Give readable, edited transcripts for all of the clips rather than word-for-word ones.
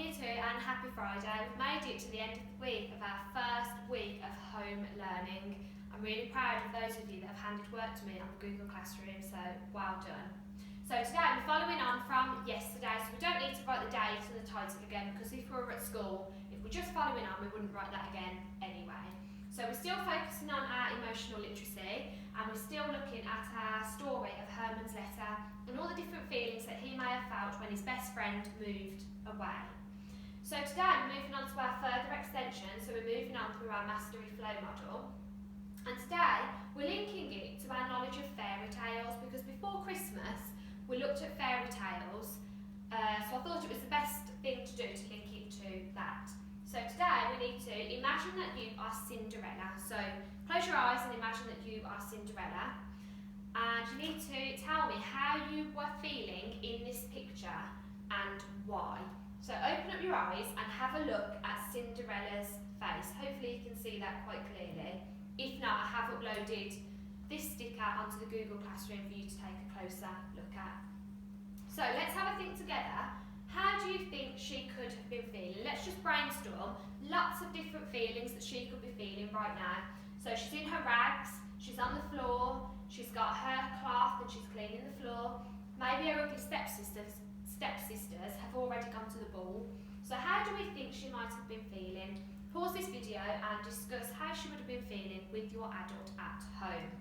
Year 2 and happy Friday. We've made it to the end of the week of our first week of home learning. I'm really proud of those of you that have handed work to me on the Google Classroom, so well done. So today we're following on from yesterday, so we don't need to write the date and the title again, because if we were at school, if we're just following on, we wouldn't write that again anyway. So we're still focusing on our emotional literacy, and we're still looking at our story of Herman's letter and all the different feelings that he may have felt when his best friend moved away. So today we're moving on to our further extension, so we're moving on through our mastery flow model. And today we're linking it to our knowledge of fairy tales, because before Christmas we looked at fairy tales, so I thought it was the best thing to do to link it to that. So today we need to imagine that you are Cinderella. So close your eyes and imagine that you are Cinderella. And you need to tell me how you were feeling in this picture and why. So open up your eyes and have a look at Cinderella's face. Hopefully you can see that quite clearly. If not, I have uploaded this sticker onto the Google Classroom for you to take a closer look at. So let's have a think together. How do you think she could have been feeling? Let's just brainstorm lots of different feelings that she could be feeling right now. So she's in her rags, she's on the floor, she's got her cloth and she's cleaning the floor. Maybe her ugly stepsisters have already gone to the ball. So how do we think she might have been feeling? Pause this video and discuss how she would have been feeling with your adult at home.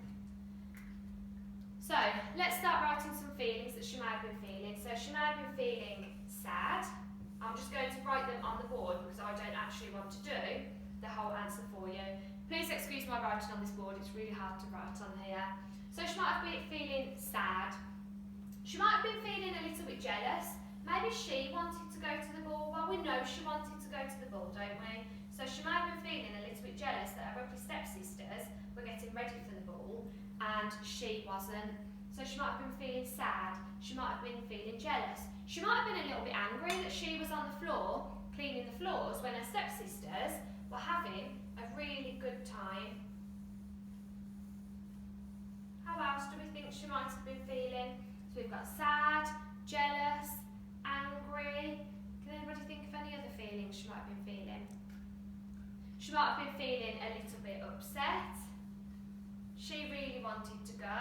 So let's start writing some feelings that she may have been feeling. So she may have been feeling sad. I'm just going to write them on the board because I don't actually want to do the whole answer for you. Please excuse my writing on this board, it's really hard to write on here. So she might have been feeling sad. She might have been feeling a little bit jealous. Maybe she wanted to go to the ball. Well, we know she wanted to go to the ball, don't we? So she might have been feeling a little bit jealous that her ugly stepsisters were getting ready for the ball and she wasn't. So she might have been feeling sad. She might have been feeling jealous. She might have been a little bit angry that she was on the floor cleaning the floors when her stepsisters were having a really good time. How else do we think she might have been feeling? So we've got sad, jealous, angry. Can anybody think of any other feelings she might have been feeling? She might have been feeling a little bit upset. She really wanted to go,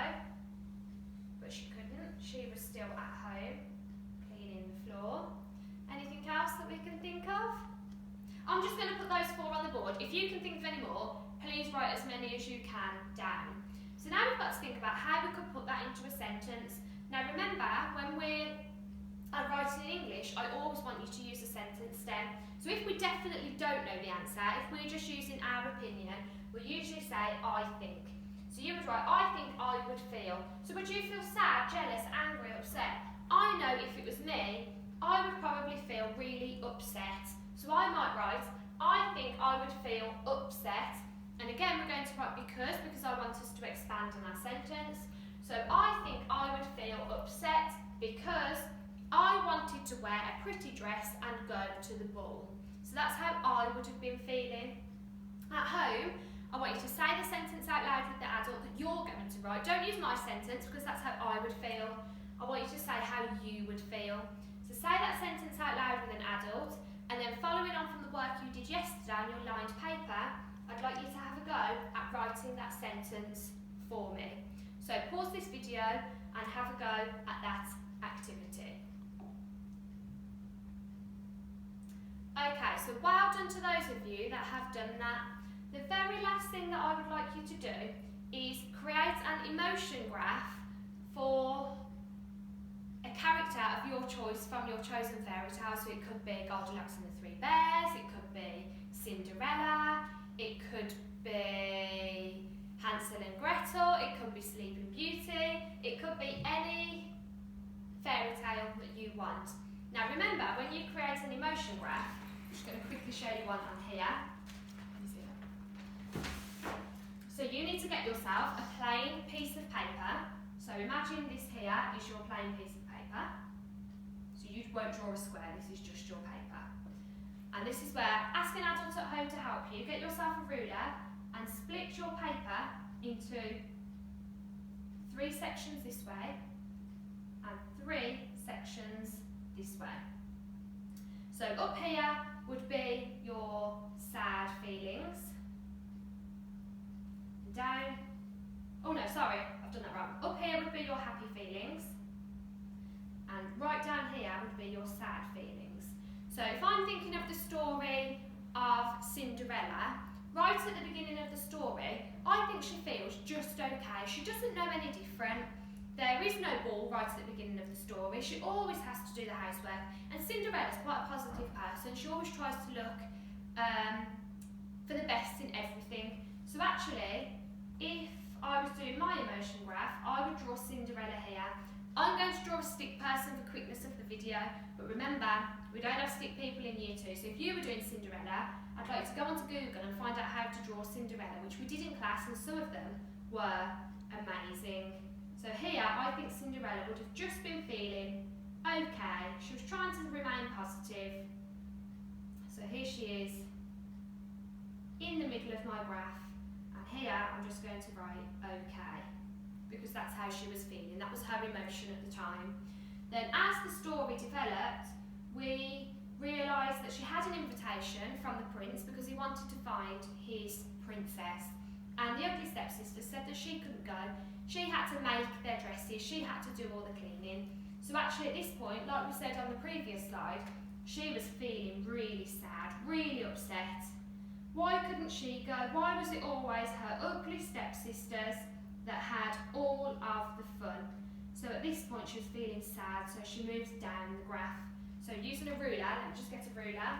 but she couldn't. She was still at home cleaning the floor. Anything else that we can think of? I'm just going to put those 4 on the board. If you can think of any more, please write as many as you can down. So now we've got to think about how we could put that into a sentence. Now remember, when we're writing in English, I always want you to use a sentence stem. So if we definitely don't know the answer, if we're just using our opinion, we'll usually say, I think. So you would write, I think I would feel. So would you feel sad, jealous, angry, upset? I know if it was me, I would probably feel really upset. So I might write, I think I would feel upset. And again, we're going to write because I want us to expand on our sentence. So I think I would feel upset because I wanted to wear a pretty dress and go to the ball. So that's how I would have been feeling. At home, I want you to say the sentence out loud with the adult that you're going to write. Don't use my sentence because that's how I would feel. I want you to say how you would feel. So say that sentence out loud with an adult, and then following on from the work you did yesterday on your lined paper, I'd like you to have a go at writing that sentence for me. So pause this video and have a go at that activity. Okay, so well done to those of you that have done that. The very last thing that I would like you to do is create an emotion graph for a character of your choice from your chosen fairy tale. So it could be Goldilocks and the 3 Bears, it could be Cinderella, it could be Hansel and Gretel, it could be Sleeping Beauty, it could be any fairy tale that you want. Now remember, when you create an emotion graph, I'm just going to quickly show you one on here. So you need to get yourself a plain piece of paper. So imagine this here is your plain piece of paper. So you won't draw a square, this is just your paper. And this is where, ask an adult at home to help you, get yourself a ruler and split your paper into 3 sections this way and 3 sections this way. So up here would be your sad feelings. Down, oh no, sorry, I've done that wrong. Up here would be your happy feelings. And right down here would be your sad feelings. So if I'm thinking of the story of Cinderella, right at the beginning of the story, I think she feels just okay. She doesn't know any different. There is no ball right at the beginning of the story. She always has to do the housework. And Cinderella's quite a positive person. She always tries to look for the best in everything. So actually, if I was doing my emotion graph, I would draw Cinderella here. I'm going to draw a stick person for quickness of the video, but remember, we don't have stick people in year 2, so if you were doing Cinderella, I'd like to go onto Google and find out how to draw Cinderella, which we did in class, and some of them were amazing. So here, I think Cinderella would have just been feeling okay. She was trying to remain positive. So here she is, in the middle of my graph, and here I'm just going to write okay, because that's how she was feeling. That was her emotion at the time. Then as the story developed, we realised that she had an invitation from the prince because he wanted to find his princess. And the ugly stepsister said that she couldn't go. She had to make their dresses, she had to do all the cleaning. So actually at this point, like we said on the previous slide, she was feeling really sad, really upset. Why couldn't she go? Why was it always her ugly stepsisters that had all of the fun? So at this point she was feeling sad, so she moves down the graph. So using a ruler, let me just get a ruler.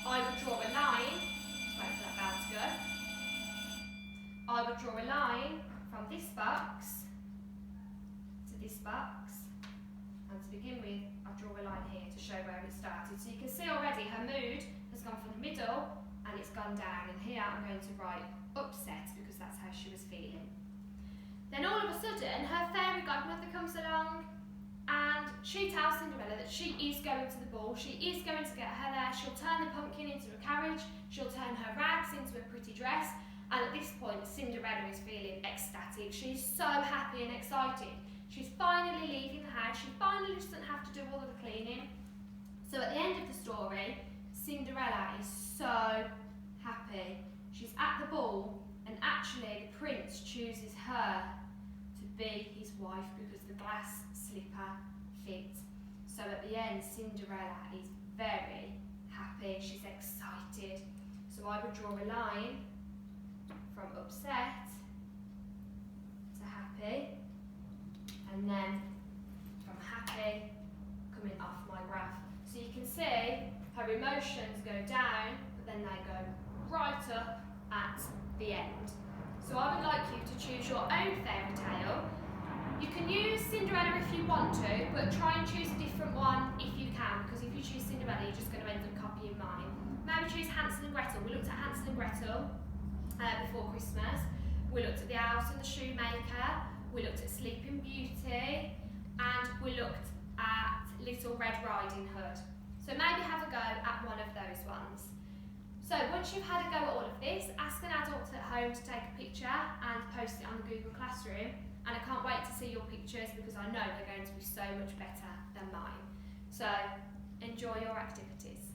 I would draw a line, just wait for that bell to go. I would draw a line from this box to this box, and to begin with, I'll draw a line here to show where it started. So you can see already her mood has gone from the middle and it's gone down, and here I'm going to write upset because that's how she was feeling. Then all of a sudden her fairy godmother comes along and she tells Cinderella that she is going to the ball, she is going to get her there, she'll turn the pumpkin into a carriage, she'll turn her rags into a pretty dress, and at this point Cinderella is feeling ecstatic. She's so happy and excited. She's finally leaving the house, she finally doesn't have to do all of the cleaning. So at the end of the story, Cinderella is so happy. She's at the ball, and actually the prince chooses her to be his wife because the glass slipper fit. So at the end, Cinderella is very happy, she's excited. So I would draw a line from upset to happy, and then from happy coming off my graph. So you can see her emotions go down, but then they go right up at the end. So I would like you to choose your own fairy tale. You can use Cinderella if you want to, but try and choose a different one if you can, because if you choose Cinderella, you're just going to end up copying mine. Maybe choose Hansel and Gretel. We looked at Hansel and Gretel before Christmas. We looked at the Elves and the Shoemaker. We looked at Sleeping Beauty, and we looked at Little Red Riding Hood. So maybe have a go at one of those ones. So once you've had a go at all of this, ask an adult at home to take a picture and post it on the Google Classroom. And I can't wait to see your pictures because I know they're going to be so much better than mine. So enjoy your activities.